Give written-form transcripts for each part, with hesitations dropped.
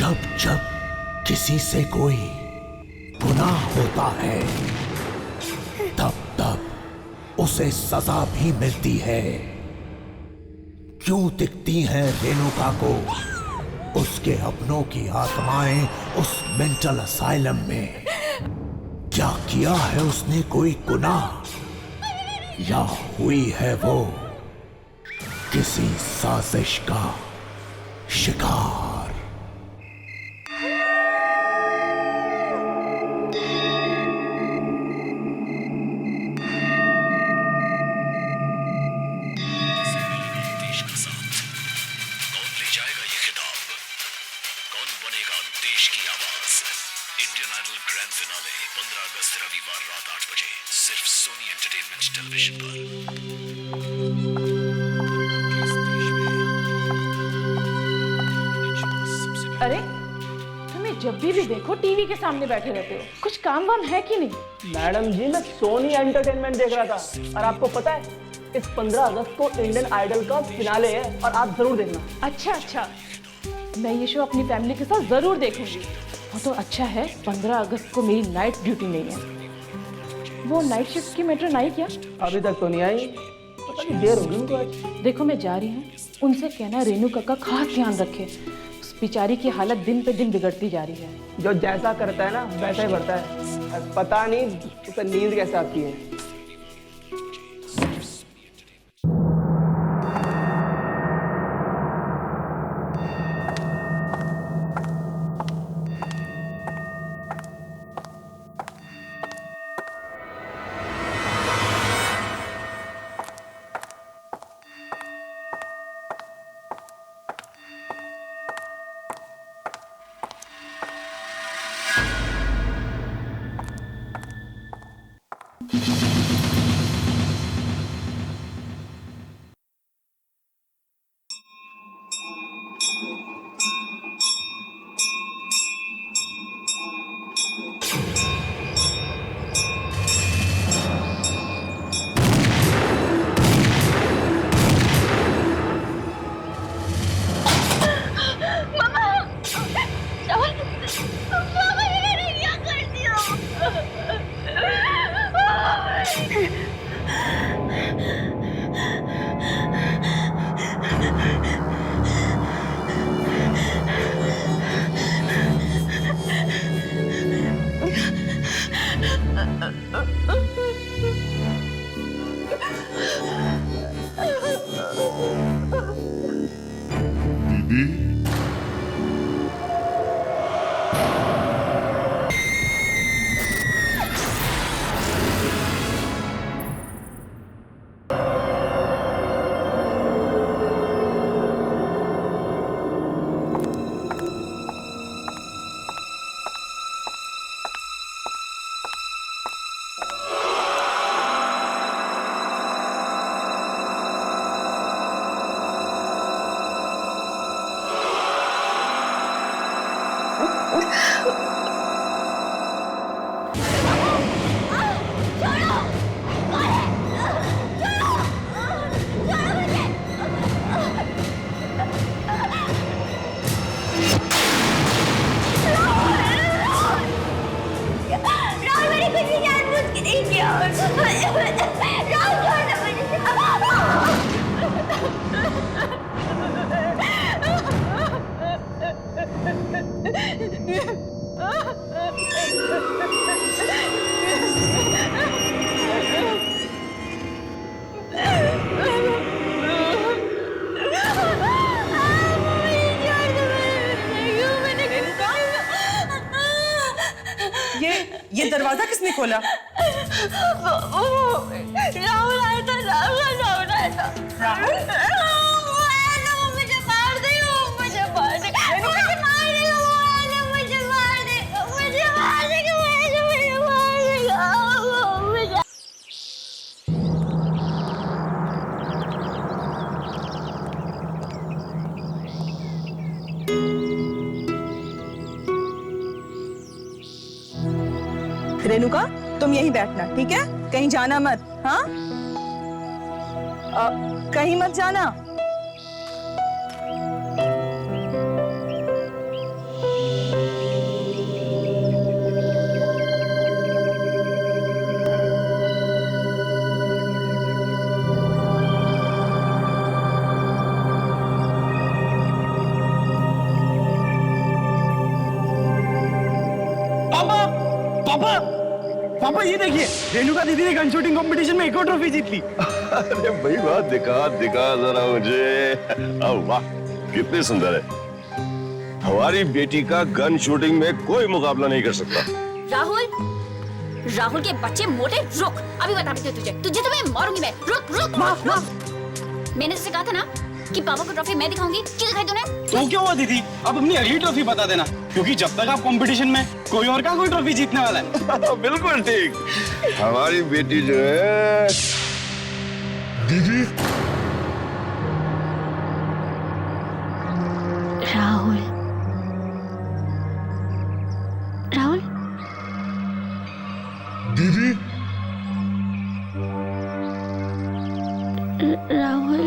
जब जब किसी से कोई गुनाह होता है तब तब उसे सजा भी मिलती है। क्यों दिखती हैं रेणुका को उसके अपनों की आत्माएं उस मेंटल असाइलम में? क्या किया है उसने कोई गुनाह, या हुई है वो किसी साजिश का शिकार? इंडियन आइडल ग्रैंड फिनाले 15 अगस्त रविवार रात 8 बजे सिर्फ सोनी एंटरटेनमेंट टेलीविजन पर। अरे तुम्हें जब भी देखो टीवी के सामने बैठे रहते हो, कुछ काम वाम है कि नहीं? मैडम जी मैं सोनी एंटरटेनमेंट देख रहा था, और आपको पता है इस 15 अगस्त को इंडियन आइडल का फिनाले है और आप जरूर देखना। अच्छा, मैं ये शो अपनी फैमिली के साथ जरूर देखूंगी। वो तो अच्छा है 15 अगस्त को मेरी नाइट ड्यूटी नहीं है। वो नाइट शिफ्ट की मेट्रन आई क्या? अभी तक तो नहीं आई, पता नहीं देर होगी उनको आज। देखो मैं जा रही हूँ, उनसे कहना रेणुका का खास ध्यान रखे। उस बेचारी की हालत दिन पे दिन बिगड़ती जा रही है। जो जैसा करता है ना वैसा ही बढ़ता है। पता नहीं उसे नींद कैसे आती है। ये दरवाजा किसने खोला? राहुल आया था। राहुल आया था। मुझे मार देगा, मुझे मार देगा, मुझे मार देगा, मुझे मार देगा, मुझे मार देगा, मुझे मार देगा। रेणुका तुम यहीं बैठना, ठीक है? कहीं जाना मत। हाँ कहीं मत जाना। पापा पापा ये देखिए, रेणुका दीदी ने गन शूटिंग कंपटीशन में एक और ट्रॉफी जीत ली। अरे भाई वाह, दिखा दिखा जरा मुझे। वाह कितनी सुंदर है। हमारी बेटी का गन शूटिंग में कोई मुकाबला नहीं कर सकता। राहुल के बच्चे मोटे, रुक, अभी बताती हूँ तुझे तो मैं मारूंगी मैं। रुक। मैंने तुझसे कहा था ना कि पापा को ट्रॉफी मैं दिखाऊंगी, क्यों दिखाई तूने? तो क्या हुआ दीदी, अब अपनी अगली ट्रॉफी बता देना, क्योंकि जब तक आप कंपटीशन में कोई और का कोई ट्रॉफी जीतने वाला है। बिल्कुल ठीक। हमारी बेटी जो है दीदी। राहुल दीदी। राहुल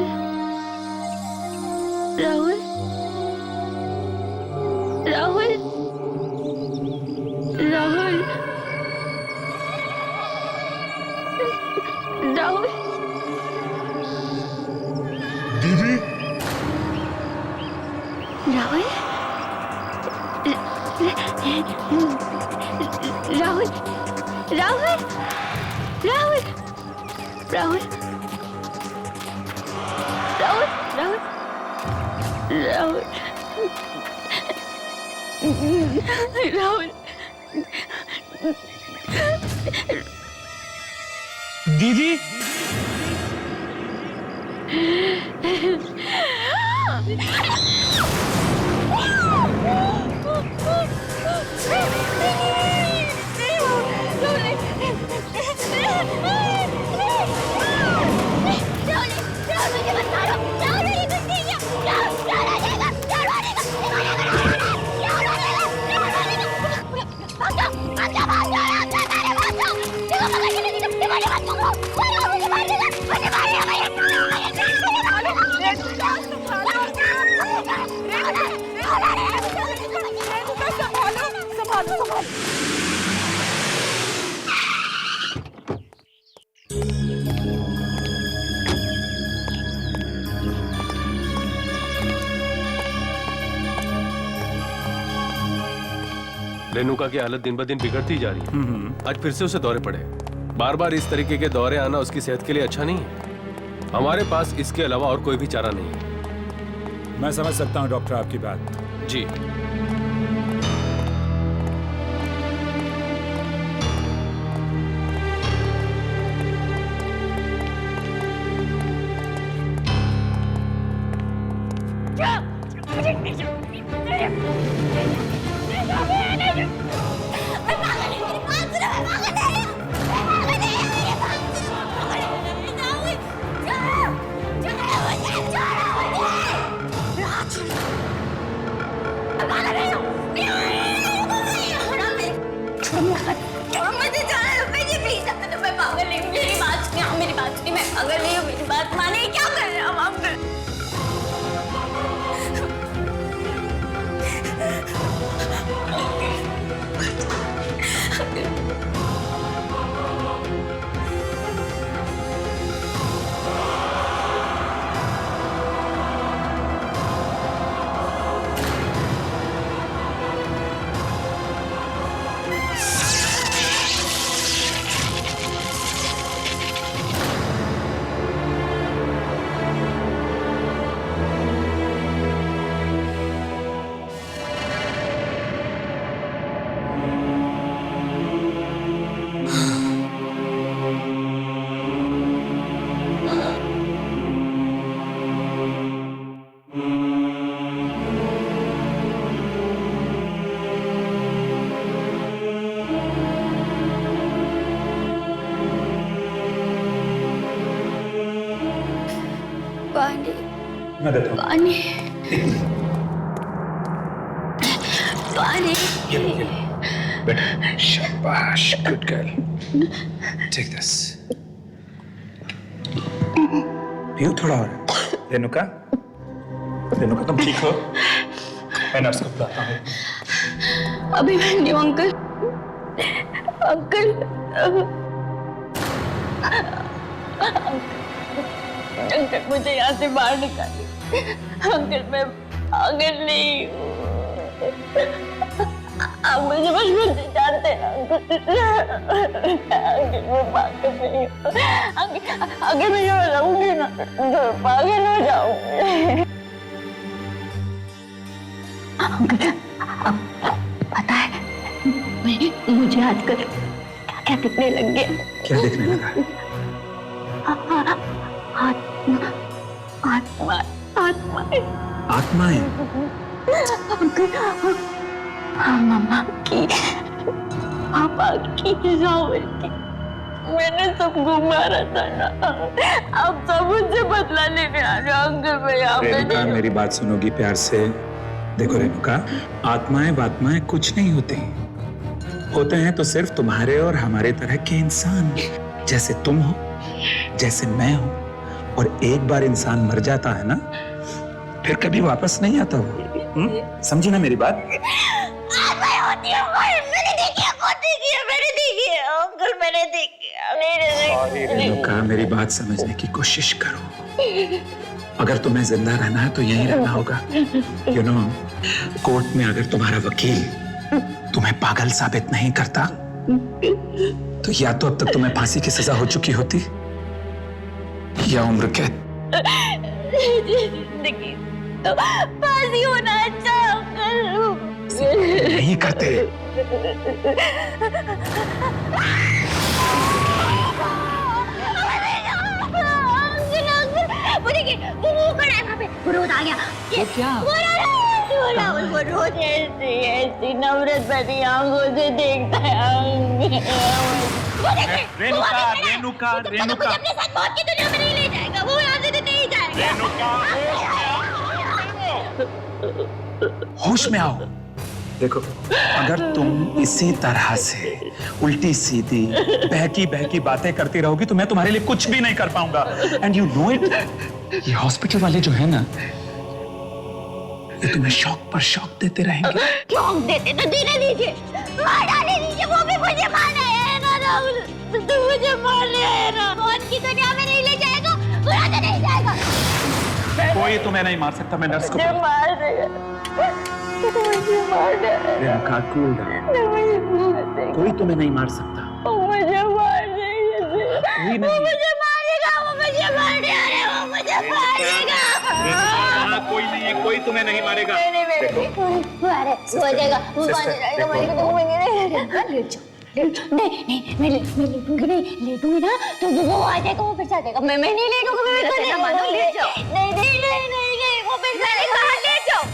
दीदी। दीदी रेणुका की हालत दिन ब दिन बिगड़ती जा रही है। आज फिर से उसे दौरे पड़े। बार बार इस तरीके के दौरे आना उसकी सेहत के लिए अच्छा नहीं है। हमारे पास इसके अलावा और कोई भी चारा नहीं है। मैं समझ सकता हूँ डॉक्टर आपकी बात। जी मैं देता हूँ पानी। बेटा शाबाश, गुड गर्ल, टेक दिस। पियो थोड़ा और। रेणुका तुम ठीक हो? मैं नर्स को बुलाता हूँ। अभी मैं नहीं हूँ अंकल। अंकल मुझे यहाँ से बाहर निकालिए। अंकल मैं पागल नहीं हूँ। आप मुझे बचपन से जानते जानते हैं अंकल मैं पागल नहीं हूँ। अगर मैं यहाँ रहूंगी ना तो पागल हो जाऊंगी। अंकल पता है मुझे आजकल क्या क्या दिखने लग गया। क्या दिखने लगा? आत्मा आत्मा आत्माएं। आत्माएं? मम्मा की, पापा की, राहुल की, मैंने सबको मारा था ना। अब सब मुझसे बदला लेने आ रहे अंकल। मैं यहाँ पे रेणुका मेरी बात सुनोगी प्यार से? देखो रेणुका, आत्माएं बात्माएं कुछ नहीं होते हैं तो सिर्फ तुम्हारे और हमारे तरह के इंसान, जैसे तुम हो, जैसे मैं हूं। और एक बार इंसान मर जाता है ना, फिर कभी वापस नहीं आता वो। समझी ना मेरी बात? रेणुका मेरी बात समझने की कोशिश करो। अगर तुम्हें जिंदा रहना है तो यहीं रहना होगा। यू नो, कोर्ट में अगर तुम्हारा वकील तुम्हें पागल साबित नहीं करता तो या तो अब तक तुम्हें फांसी की सजा हो चुकी होती या उम्र कैद। जिंदगी तो फांसी होना अच्छा अंकल। नहीं करते। वो खड़ा है वहाँ पे, वो रोज आ गया। वो क्या? वो रोज ऐसी नफरत भरी आंखों से देखता है। रेणुका, रेणुका, रेणुका, अपने साथ मौत की दुनिया में नहीं ले जाएगा। वो यहाँ से नहीं जाएगा। होश में आओ। देखो, अगर तुम इसी तरह से उल्टी सीधी बहकी बहकी बातें करती रहोगी तो मैं तुम्हारे लिए कुछ भी नहीं कर पाऊंगा। And you know it. ये हॉस्पिटल वाले जो है ना, ये तुम्हें शौक पर शौक देते रहेंगे। शौक देते तो देने दीजिए, मार डाले दीजिए। वो भी मुझे मारना है ना राहुल, तो मुझे मारना है ना। मौत की दुनिया में नहीं ले जाएगा, बुरा तो नहीं जाएगा। कोई तुम्हें नहीं मार सकता। मैं नर्स को मार देगा, मुझे मार देगा। Renuka, cool down. कोई तुम्हें नहीं मार सकता। मुझे मार देगा। कोई नहीं। मुझे मारेगा, वो मुझे मार देगा, वो मुझे मारेगा। कोई नहीं है, कोई तुम्हें नहीं मारेगा। देखो, हो जाएगा, वो मारेगा, ले जाओ। नहीं, मैं लेटूंगी नहीं, लेटूंगी ना तो वो आ जाएगा, वो फिर से आ जाएगा। मैं नहीं लेटूंगी, मैं ले जाओ। नहीं, वो फिर से आएगा, ले जाओ।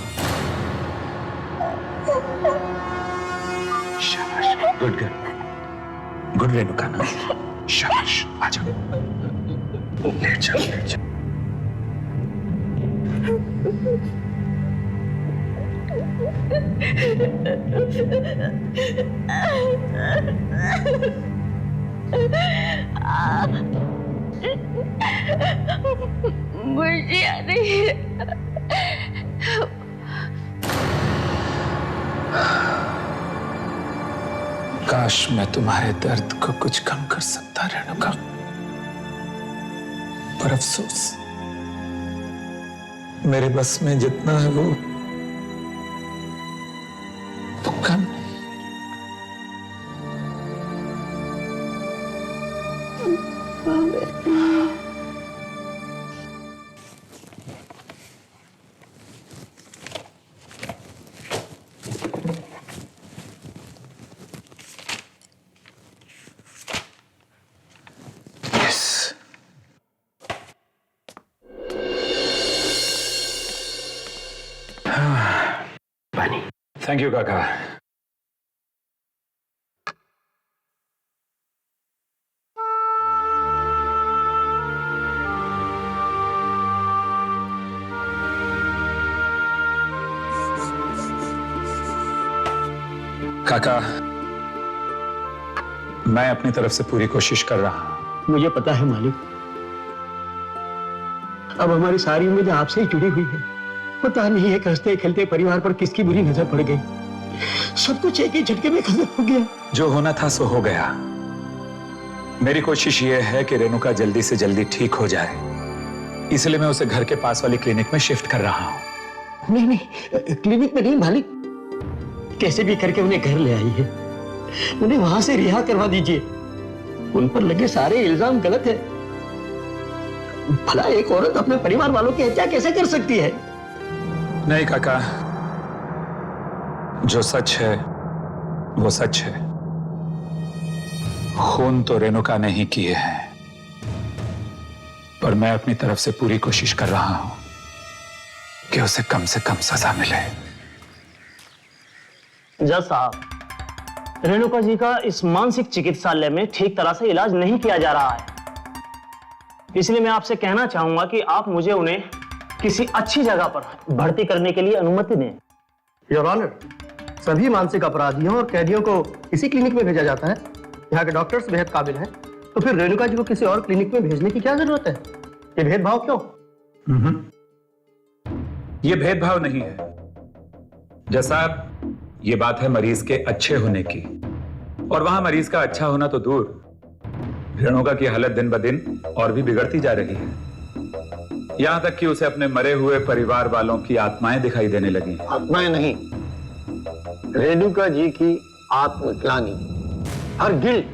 शाबाश, गुड गर्ल, गुड रेणुका ना, शाबाश, आ जाओ, लेट जाओ, लेट जाओ। मुझे याद नहीं है। काश मैं तुम्हारे दर्द को कुछ कम कर सकता रेणुका, पर अफसोस मेरे बस में जितना है वो कम। थैंक यू काका। काका, मैं अपनी तरफ से पूरी कोशिश कर रहा हूं। मुझे पता है मालिक, अब हमारी सारी उम्मीदें आपसे ही जुड़ी हुई है। पता नहीं है हंसते खेलते परिवार पर किसकी बुरी नजर पड़ गई। सब कुछ एक ही झटके में खत्म हो गया। जो होना था सो हो गया। मेरी कोशिश यह है कि रेणुका जल्दी से जल्दी ठीक हो जाए, इसलिए मैं उसे घर के पास वाली क्लिनिक में शिफ्ट कर रहा हूं। नहीं, क्लिनिक में नहीं मालिक, कैसे भी करके उन्हें घर ले आई है। उन्हें वहां से रिहा करवा दीजिए। उन पर लगे सारे इल्जाम गलत है। भला एक औरत अपने परिवार वालों की हत्या कैसे कर सकती है? नहीं काका, जो सच है वो सच है। खून तो रेणुका ने ही किए हैं, पर मैं अपनी तरफ से पूरी कोशिश कर रहा हूं कि उसे कम से कम सजा मिले। जज साहब, रेणुका जी का इस मानसिक चिकित्सालय में ठीक तरह से इलाज नहीं किया जा रहा है, इसलिए मैं आपसे कहना चाहूंगा कि आप मुझे उन्हें किसी अच्छी जगह पर भर्ती करने के लिए अनुमति दें। योर ऑनर, सभी मानसिक अपराधियों और कैदियों को इसी क्लिनिक में भेजा जाता है। यहाँ के डॉक्टर्स बेहद काबिल हैं, तो फिर रेणुका जी को किसी और क्लिनिक में भेजने की क्या जरूरत है? ये भेदभाव क्यों? ये भेदभाव नहीं है जैसा, ये बात है मरीज के अच्छे होने की, और वहां मरीज का अच्छा होना तो दूर, रेणुका की हालत दिन ब दिन और भी बिगड़ती जा रही है। यहां तक कि उसे अपने मरे हुए परिवार वालों की आत्माएं दिखाई देने लगी। आत्माएं नहीं, रेणुका जी की आत्मग्लानि, हर गिल्ट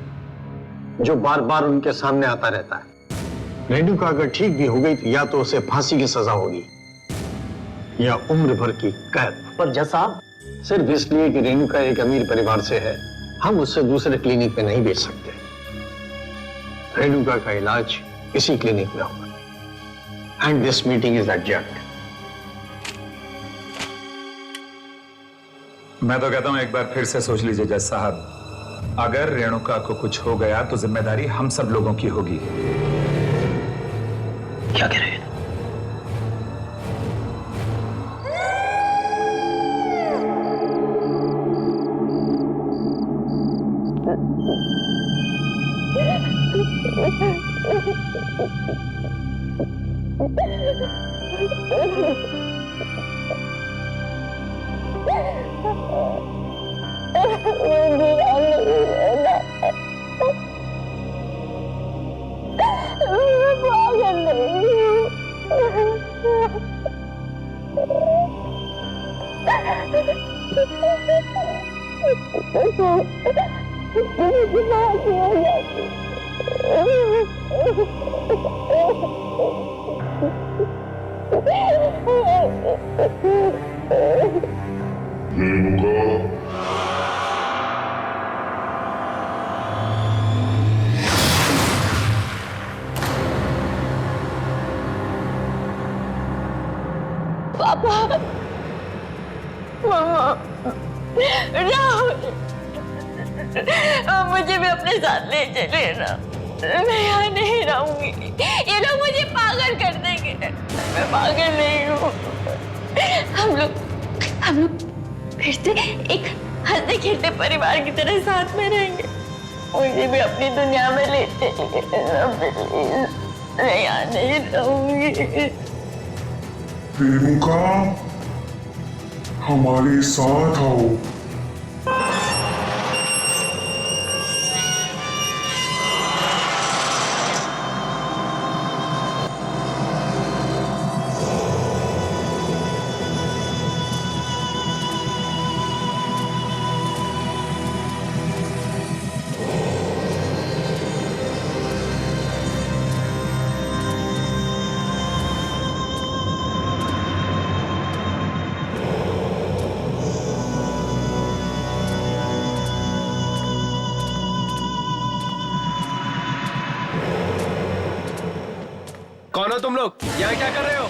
जो बार बार उनके सामने आता रहता है। रेणुका अगर ठीक भी हो गई तो या तो उसे फांसी की सजा होगी या उम्र भर की कैद। पर जज साहब, सिर्फ इसलिए कि रेणुका एक अमीर परिवार से है, हम उससे दूसरे क्लिनिक में नहीं भेज सकते। रेणुका का इलाज इसी क्लिनिक में होगा। And this meeting is adjourned. मैं तो कहता हूं एक बार फिर से सोच लीजिए जज साहब, अगर रेणुका को कुछ हो गया तो जिम्मेदारी हम सब लोगों की होगी। क्या कह रहे हैं? पापा, मामा, राहुल, मुझे भी अपने साथ ले चले ना। मैं यहाँ नहीं रहूंगी, ये लोग मुझे पागल कर देंगे। मैं पागल नहीं हूँ। हम लोग फिर से एक हंसते खेलते परिवार की तरह साथ में रहेंगे। मुझे भी अपनी दुनिया में ले चलिए। मैं यहाँ नहीं रहूंगी। रेणुका, हमारे साथ आओ। कौन हो तुम लोग? यहाँ क्या कर रहे हो?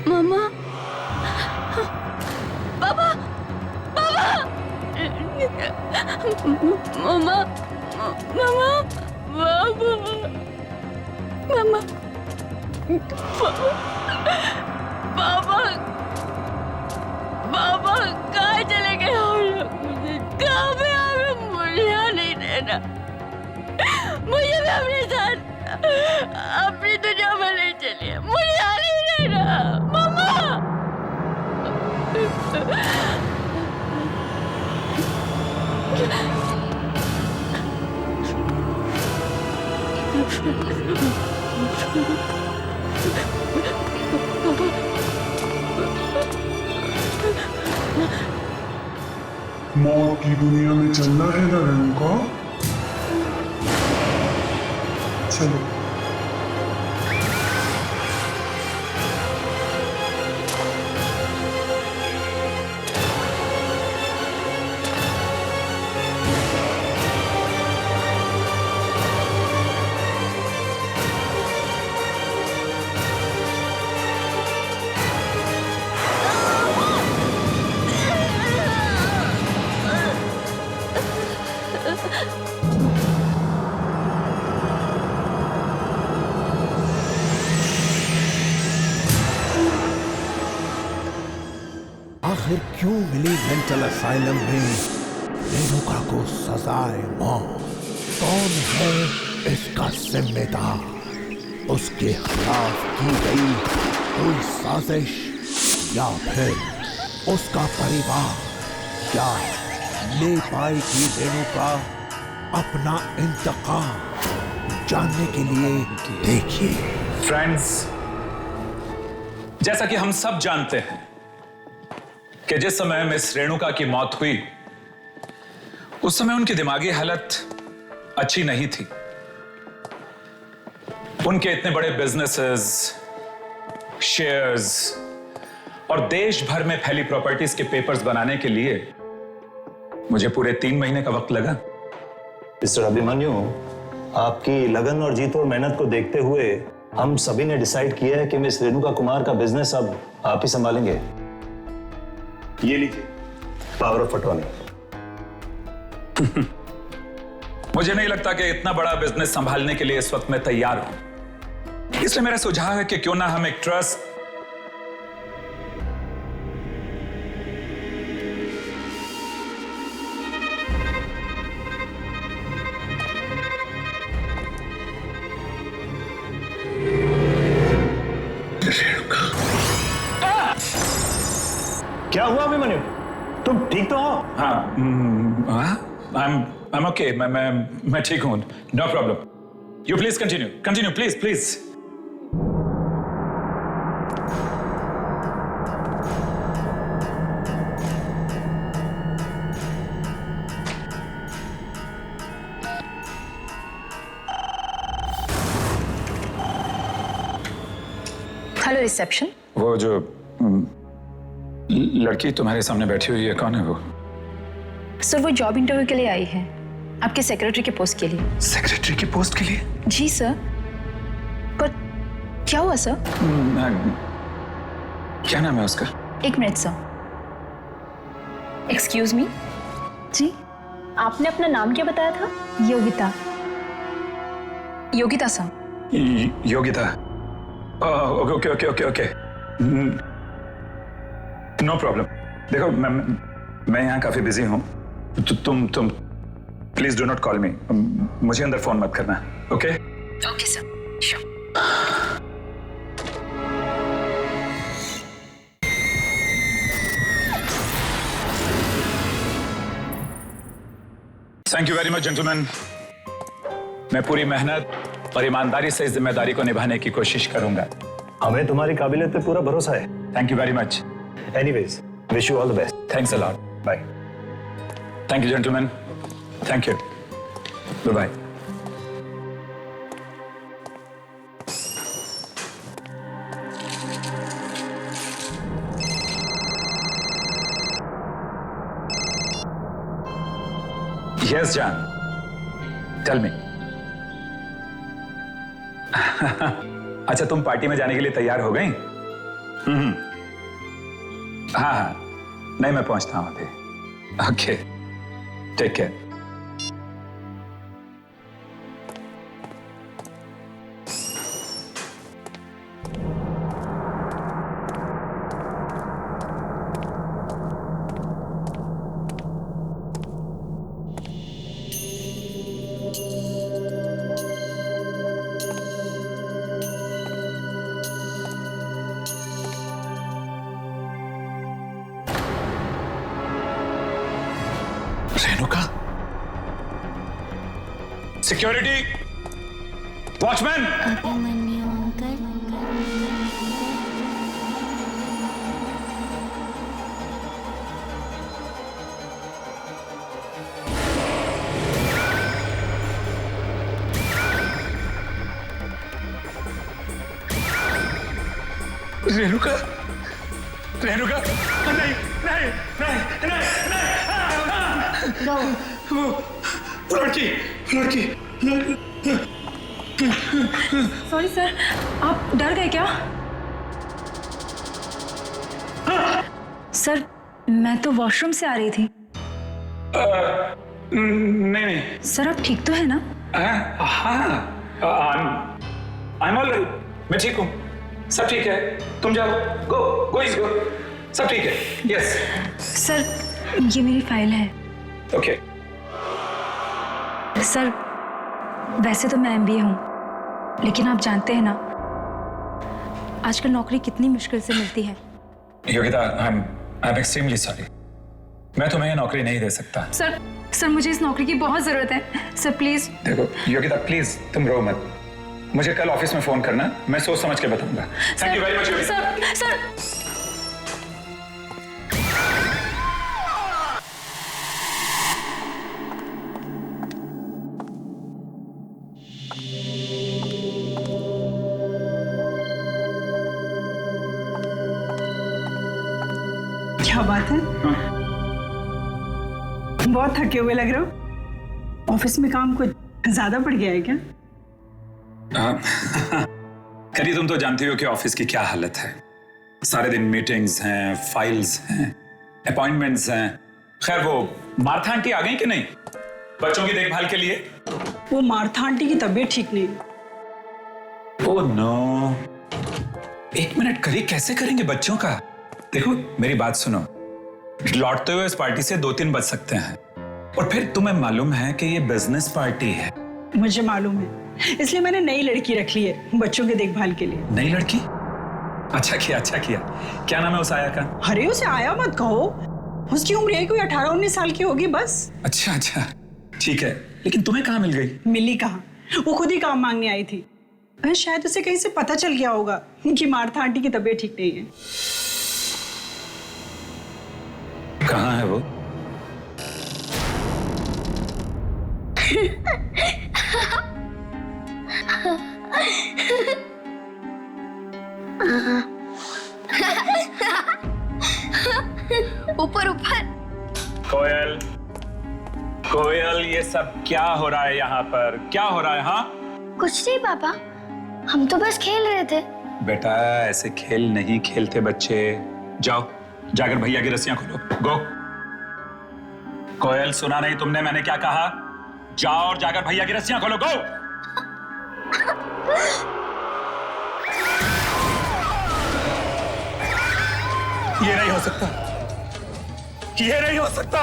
मामा, मामा, बाबा। मामा पापा पापा कहाँ चले गए हम लोग? मुझे कहाँ पे आप मुझे यहाँ नहीं रहना, मुझे भी अपने साथ अपनी दुनिया में ले चलिए, मुझे यहाँ नहीं रहना मामा। मौत की दुनिया में चलना है ना रेणुका? चलो। आखिर क्यों मिली मेंटल असाइलम में रेणुका को सजाए मौत? कौन है इसका जिम्मेदार? उसके खिलाफ की गई कोई साजिश या फिर उसका परिवार? क्या ले पाएगी रेणुका अपना इंतकाम? जानने के लिए देखिए। फ्रेंड्स, जैसा कि हम सब जानते हैं कि जिस समय मिस रेणुका की मौत हुई उस समय उनकी दिमागी हालत अच्छी नहीं थी। उनके इतने बड़े बिजनेसेस, शेयर्स और देश भर में फैली प्रॉपर्टीज के पेपर्स बनाने के लिए मुझे पूरे 3 महीने का वक्त लगा। मिस्टर अभिमन्यु, आपकी लगन और जीत और मेहनत को देखते हुए हम सभी ने डिसाइड किया है कि मिस रेणुका कुमार का बिजनेस अब आप ही संभालेंगे। ये लीजिए पावर ऑफ अटॉर्नी। मुझे नहीं लगता कि इतना बड़ा बिजनेस संभालने के लिए इस वक्त मैं तैयार हूं। इसलिए मेरा सुझाव है कि क्यों ना हम एक ट्रस्ट क्या हुआ अभिमन्यु? तुम ठीक तो हो? हाँ, I'm okay. मैं ठीक हूं। No problem. You please continue. Continue, please, please. Hello reception. वो जो लड़की तुम्हारे सामने बैठी हुई है, कौन है वो? सर, वो जॉब इंटरव्यू के लिए आई है, आपके सेक्रेटरी के पोस्ट के लिए। सेक्रेटरी की पोस्ट के लिए? जी सर। पर क्या हुआ सर? क्या नाम है उसका? 1 मिनट सर। Excuse me. जी, आपने अपना नाम क्या बताया था? Yogita. Yogita sir. Yogita. Okay okay okay okay. No problem. देखो, मैं यहाँ काफी बिजी हूँ। तुम please do not call me. मुझे अंदर फोन मत करना। Okay okay sir, sure. Thank you very much gentleman. मैं पूरी मेहनत और ईमानदारी से इस जिम्मेदारी को निभाने की कोशिश करूंगा। हमें तुम्हारी काबिलियत पे पूरा भरोसा है। Thank you very much. Anyways, wish you all the best. Thanks a lot. Bye. Thank you gentleman. Thank you. Bye bye. Yes जान, टेल मी। अच्छा, तुम पार्टी में जाने के लिए तैयार हो गई? हाँ हाँ, नहीं मैं पहुंचता हूं अभी। Okay, take care. Security, watchman. Abhimanyu uncle. Renuka, Renuka, नहीं नहीं नहीं नहीं, वो लड़की, लड़की। सॉरी सर, आप डर गए क्या? सर, मैं तो वॉशरूम से आ रही थी। नहीं नहीं सर, आप ठीक तो है ना? हाँ, I'm all right, मैं ठीक हूँ, सब ठीक है, तुम जाओ, गो, सब ठीक है, यस। सर, ये मेरी फाइल है। ओके। सर, वैसे तो मैं MBA हूँ, लेकिन आप जानते हैं ना आजकल नौकरी कितनी मुश्किल से मिलती है। योगिता, I'm extremely sorry, मैं तुम्हें ये नौकरी नहीं दे सकता। सर, मुझे इस नौकरी की बहुत जरूरत है। Sir please. देखो योगिता, प्लीज तुम रो मत, मुझे कल ऑफिस में फोन करना, मैं सोच समझ के बताऊंगा। Thank you very much Yogita. Sir, क्या बात है? बहुत थके हुए लग रहे हो। ऑफिस में काम कुछ ज्यादा बढ़ गया है क्या? करी, तुम तो जानती हो कि ऑफिस की क्या हालत है। सारे दिन मीटिंग्स हैं, फाइल्स हैं, अपॉइंटमेंट्स हैं। खैर, वो मार्था आंटी आ गई कि नहीं बच्चों की देखभाल के लिए? वो मार्था आंटी की तबीयत ठीक नहीं। ओह नो, एक मिनट करी, कैसे करेंगे बच्चों का? देखो मेरी बात सुनो, लौटते हुए इस पार्टी से 2-3 बज सकते हैं, और फिर तुम्हें मालूम है कि ये बिजनेस पार्टी है। मुझे मालूम है, इसलिए मैंने नई लड़की रख ली है बच्चों की देखभाल के लिए। नई लड़की? अच्छा किया। क्या नाम है उस आया का? अरे उसे आया मत कहो, उसकी उम्र है कोई 18-19 साल की होगी बस। अच्छा, ठीक है, लेकिन तुम्हें कहाँ मिल गई? मिली कहाँ, वो खुद ही काम मांगने आई थी। शायद उसे कहीं से पता चल गया होगा कि मार्था आंटी की तबीयत ठीक नहीं है। कहाँ है वो? ऊपर। कोयल, ये सब क्या हो रहा है यहाँ पर? क्या हो रहा है? हाँ, कुछ नहीं पापा, हम तो बस खेल रहे थे। बेटा, ऐसे खेल नहीं खेलते बच्चे। जाओ, जाकर भैया की रस्सियां खोलो, गो। कोयल, सुना नहीं तुमने मैंने क्या कहा? जाओ और जाकर भैया की रस्सियां खोलो, गो। ये नहीं हो सकता, ये नहीं हो सकता।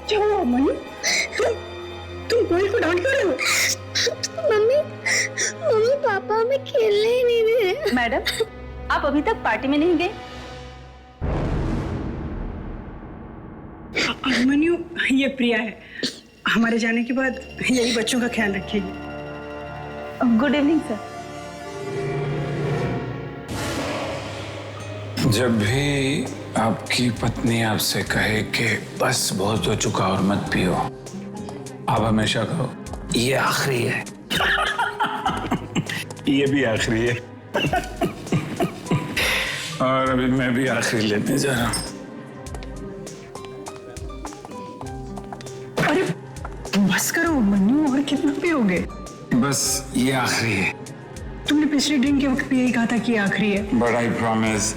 क्या हुआ मम्मी? तुम कोयल को डांट रहे हो? मम्मी पापा हमें खेलने ही नहीं दे रहे। मैडम, आप अभी तक पार्टी में नहीं गए? अभिमन्यु, ये प्रिया है, हमारे जाने के बाद यही बच्चों का ख्याल रखेगी। Good evening sir. जब भी आपकी पत्नी आपसे कहे कि बस बहुत हो चुका और मत पियो, आप हमेशा कहो ये आखिरी है। ये भी आखिरी है। और अभी मैं भी आखिरी लेने जा रहा हूं। अरे बस करो मन्नू, और कितना पियोगे? बस ये आखिरी है। तुमने पिछले ड्रिंक के वक्त भी यही कहा था कि आखिरी है। बट आई प्रॉमिस,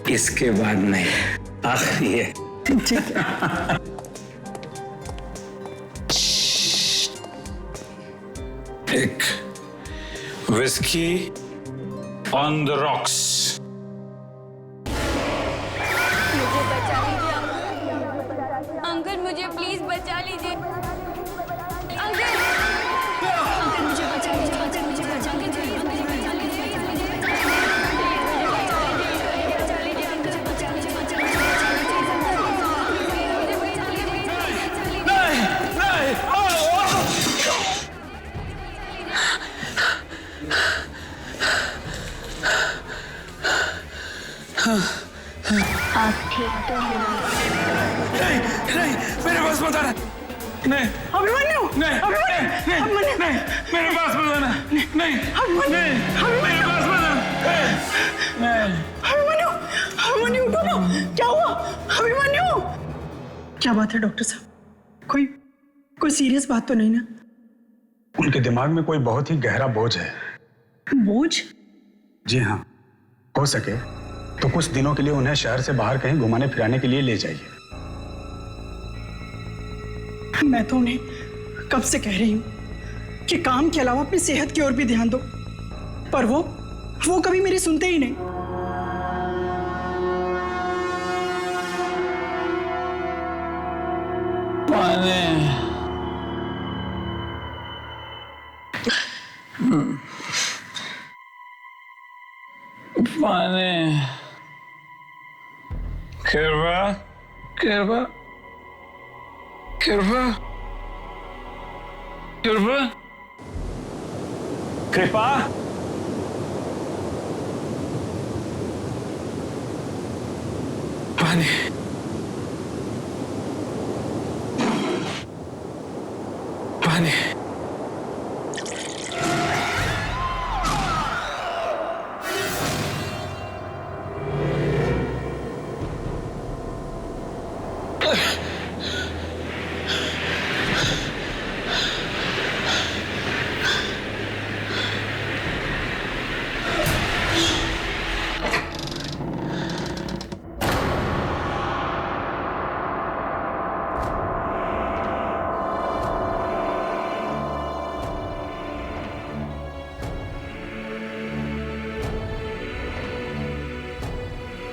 इसके बाद नहीं, आखिरी है। ठीक है। एक विस्की ऑन द रॉक्स। मुझे बचा लीजिए अंकल, मुझे प्लीज बचा लीजिए अंकल। अंकल मुझे बचा लीजिए, अंकल मुझे बचा लीजिए। नहीं, मेरे पास मत आना। नहीं अभिमन्यु, नहीं अभिमन्यु, नहीं, मेरे पास मत आना। नहीं मेरे पास मत आना। अभिमन्यु, अभिमन्यु उठो ना, क्या हुआ? अभिमन्यु, क्या बात है डॉक्टर साहब? कोई सीरियस बात तो नहीं ना? उनके दिमाग में कोई बहुत ही गहरा बोझ है। बोझ? जी हाँ, हो सके तो कुछ दिनों के लिए उन्हें शहर से बाहर कहीं घुमाने फिराने के लिए ले जाइए। मैं तो उन्हें कब से कह रही हूँ कि काम के अलावा अपनी सेहत की ओर भी ध्यान दो, पर वो कभी मेरी सुनते ही नहीं। कृपा, पानी, पानी।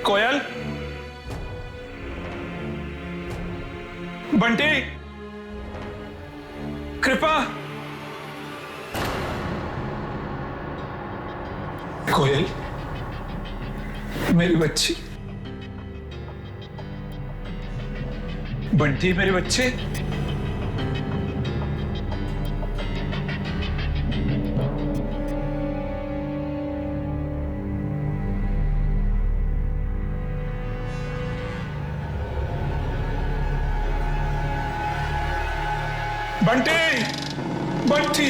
कोयल, बंटी, कृपा, कोयल, मेरी बच्ची, बंटी मेरे बच्चे। Bunty, Bunty,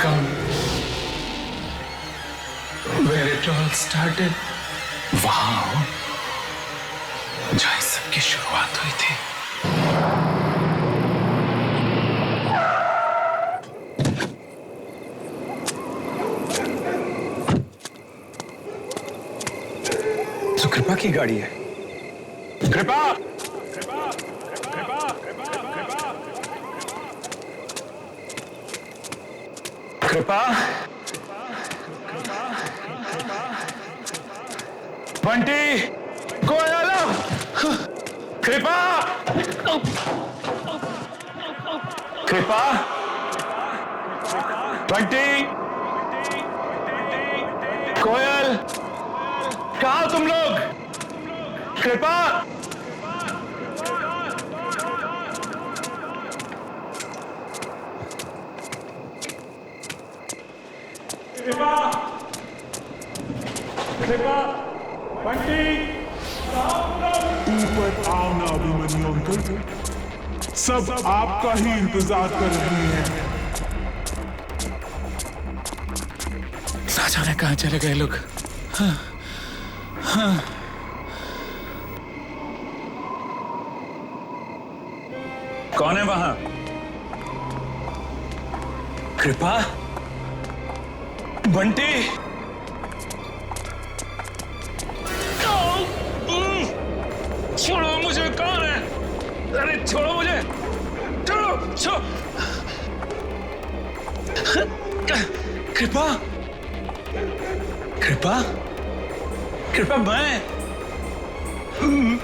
come where it all started. वहां जहाँ इस सब की शुरुआत हुई थी। तो कृपा की गाड़ी है। कृपा, कृपा, बंटी, कोयल, कृपा, कृपा, बंटी, कोयल, कहाँ हो तुम लोग? कृपा, कृपा, कृपा, बंटी, ऊपर आओ ना अभिमन्यु अंकल, सब आपका ही इंतजार कर रही हैं। ना जाने कहाँ चले गए लोग। हाँ, हाँ। कौन है वहां? कृपा, बंटी, छोड़ो मुझे, कौन है? अरे छोड़ो मुझे, छोड़ो, छोड़ो। कृपा, कृपा, कृपा,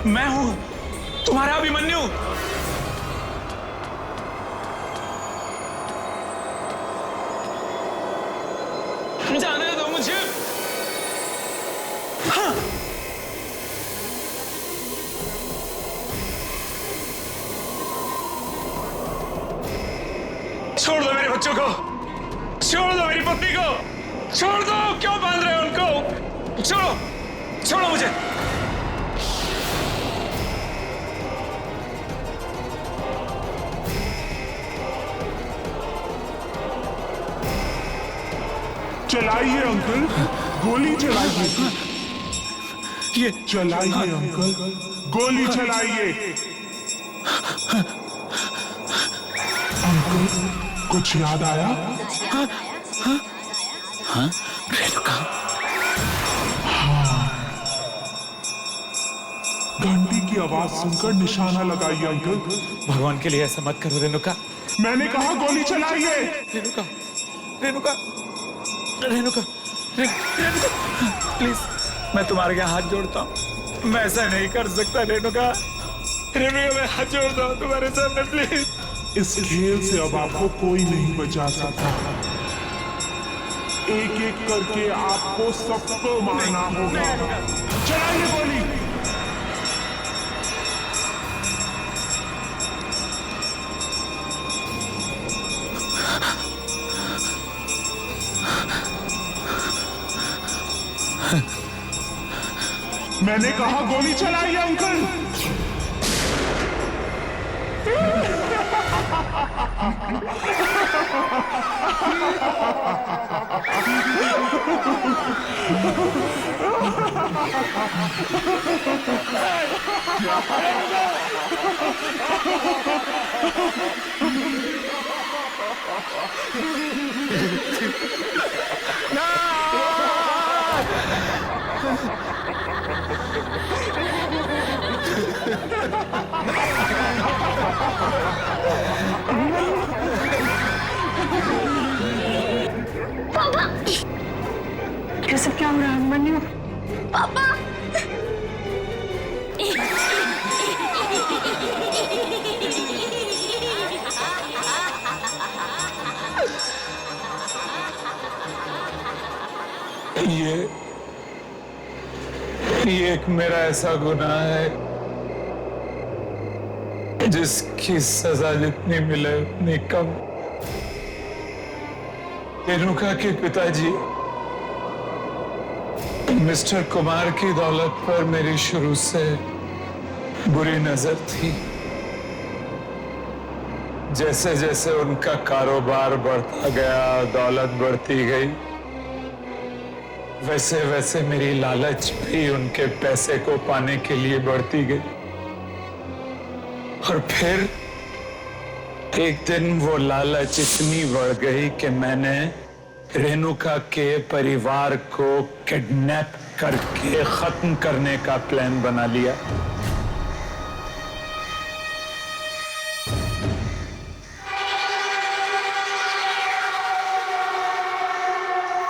मैं हूं तुम्हारा अभिमन्यु। जाने दो मुझे। हाँ। छोड़ दो मेरे बच्चों को, छोड़ दो मेरी पत्नी को, छोड़ दो, क्यों बांध रहे हो उनको? छोड़ो, छोड़ो मुझे। चलाइए अंकल, गोली चलाइए। ये चलाइए अंकल, गोली चलाइए। अंकल, कुछ याद आया? हाँ, रेणुका। हाँ, घंटी की आवाज सुनकर निशाना लगाइए अंकल। भगवान के लिए ऐसा मत करो रेणुका। मैंने कहा गोली चलाइए। रेणुका, रेणुका, रेणुका, रेणुका, प्लीज, मैं तुम्हारे यहाँ हाथ जोड़ता हूँ। मैं ऐसा नहीं कर सकता रेणुका। रेणुका, मैं हाथ जोड़ता हूँ तुम्हारे सामने, प्लीज। इस खेल से अब आपको कोई नहीं बचा सकता। एक एक करके आपको सबको मारना होगा। चलाइए गोली। मैंने कहा गोली चलाइए अंकल। पापा, ये सब क्या हो रहा है मन्नू? पापा, ये एक मेरा ऐसा गुनाह है जिसकी सजा जितनी मिले उतनी कम। रेणुका के पिताजी मिस्टर कुमार की दौलत पर मेरी शुरू से बुरी नजर थी। जैसे जैसे उनका कारोबार बढ़ता गया, दौलत बढ़ती गई, वैसे वैसे मेरी लालच भी उनके पैसे को पाने के लिए बढ़ती गई। और फिर एक दिन वो लालच इतनी बढ़ गई कि मैंने रेणुका के परिवार को किडनैप करके खत्म करने का प्लान बना लिया।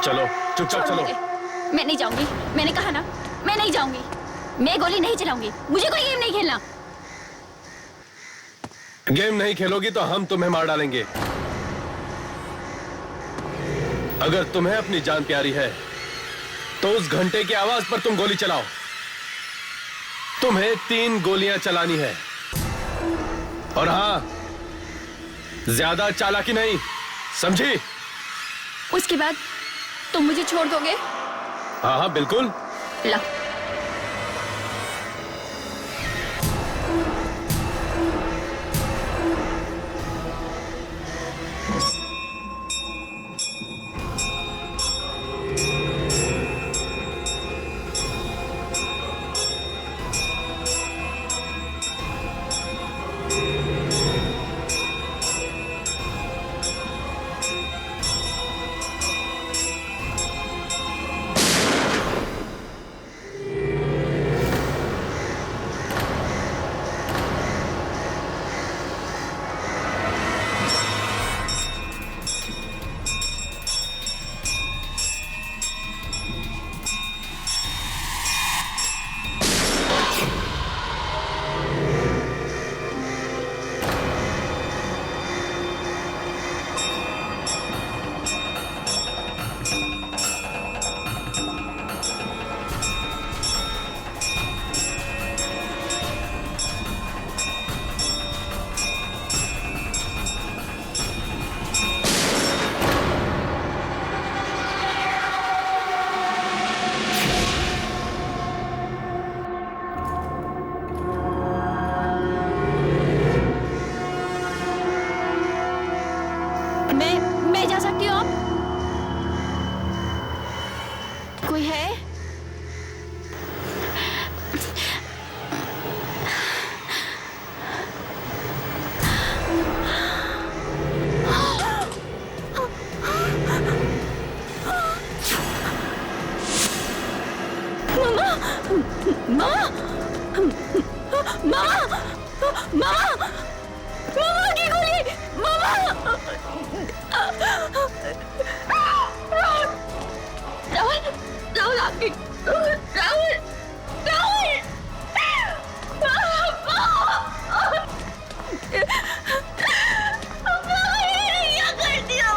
चलो, चुपचाप चलो। मैं नहीं जाऊंगी, मैंने कहा ना, मैं नहीं जाऊंगी। मैं गोली नहीं चलाऊंगी, मुझे कोई गेम नहीं खेलना। गेम नहीं खेलोगी तो हम तुम्हें मार डालेंगे। अगर तुम्हें अपनी जान प्यारी है तो उस घंटे की आवाज पर तुम गोली चलाओ। तुम्हें 3 गोलियां चलानी है। और हाँ, ज्यादा चालाकी नहीं, समझी? उसके बाद तुम मुझे छोड़ दोगे? हाँ हाँ बिल्कुल। ला। मामा मामा मामा की गोली मामा राहुल राहुल आपकी राहुल राहुल क्या कर दिया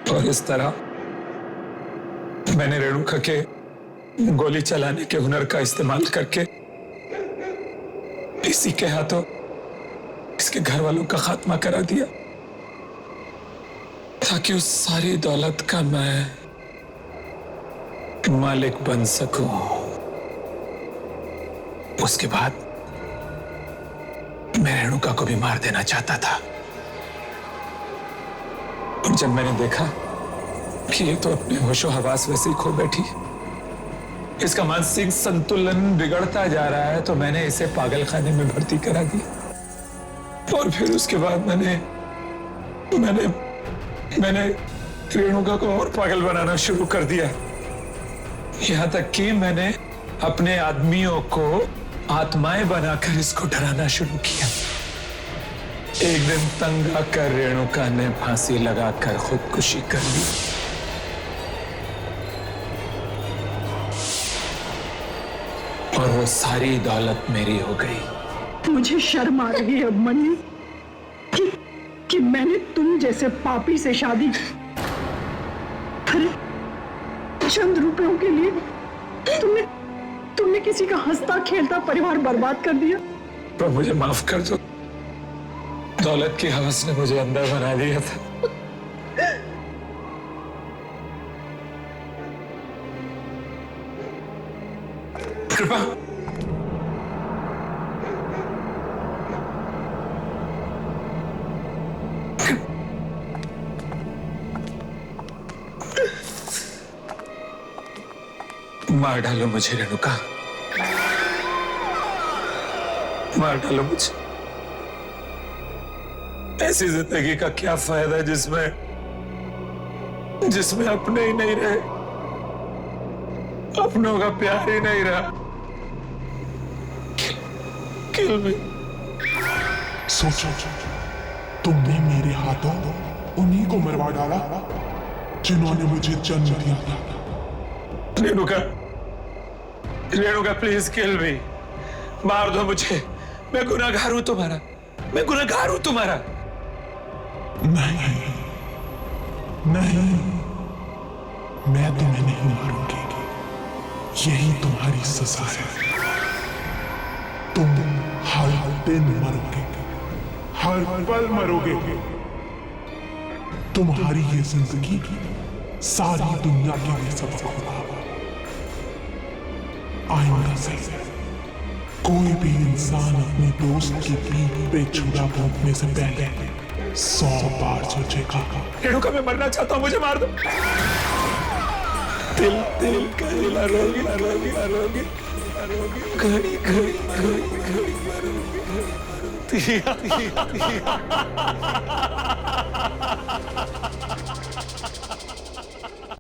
और इस तरह मैंने रेणुका के गोली चलाने के हुनर का इस्तेमाल करके इसी के हाथों इसके घर वालों का खात्मा करा दिया, ताकि उस सारी दौलत का मैं मालिक बन सकूं। उसके बाद मैं रेणुका को भी मार देना चाहता था। और जब मैंने देखा कि ये तो अपने होशो हवास वैसे ही खो बैठी, इसका मानसिक संतुलन बिगड़ता जा रहा है, तो मैंने इसे पागल खाने में भर्ती करा दिया। और फिर उसके बाद मैंने रेणुका को और पागल बनाना शुरू कर दिया। यहां तक कि मैंने अपने आदमियों को आत्माएं बनाकर इसको डराना शुरू किया। एक दिन तंग आकर रेणुका ने फांसी लगाकर खुदकुशी कर ली। और वो सारी दौलत मेरी हो गई। मुझे शर्म आ रही है अभिमन्यु कि मैंने तुम जैसे पापी से शादी की। अरे चंद रुपयों के लिए तुमने किसी का हंसता खेलता परिवार बर्बाद कर दिया। पर मुझे माफ कर दो, दौलत की हवस ने मुझे अंधा बना दिया था। कृपा मार डालो मुझे रेणुका, मार डालो मुझे। ऐसी जिंदगी का क्या फायदा जिसमें अपने ही नहीं रहे, अपनों का प्यार ही नहीं रहा। किल मी। सोचो, तुमने मेरे हाथों उन्हीं को मरवा डाला जिन्होंने मुझे जन्म दिया था। रेणुका प्लीज किल मी, मार दो मुझे। मैं गुनहगार हूं तुम्हारा, मैं गुनहगार हूं तुम्हारा। नहीं, मैं तुम्हें नहीं मारूंगी। यही तुम्हारी सजा है। तुम हर दिन मरोगे, हर पल मरोगे। तुम्हारी ये जिंदगी सारी दुनिया के लिए सबक होगा। आइंदा से कोई भी इंसान अपने दोस्त की पीठ पे छुरा भोंकने से पहले 100 बार सोचेगा। रेणुका मैं मरना चाहता हूं, मुझे मार दो। दिल घड़ी घड़ी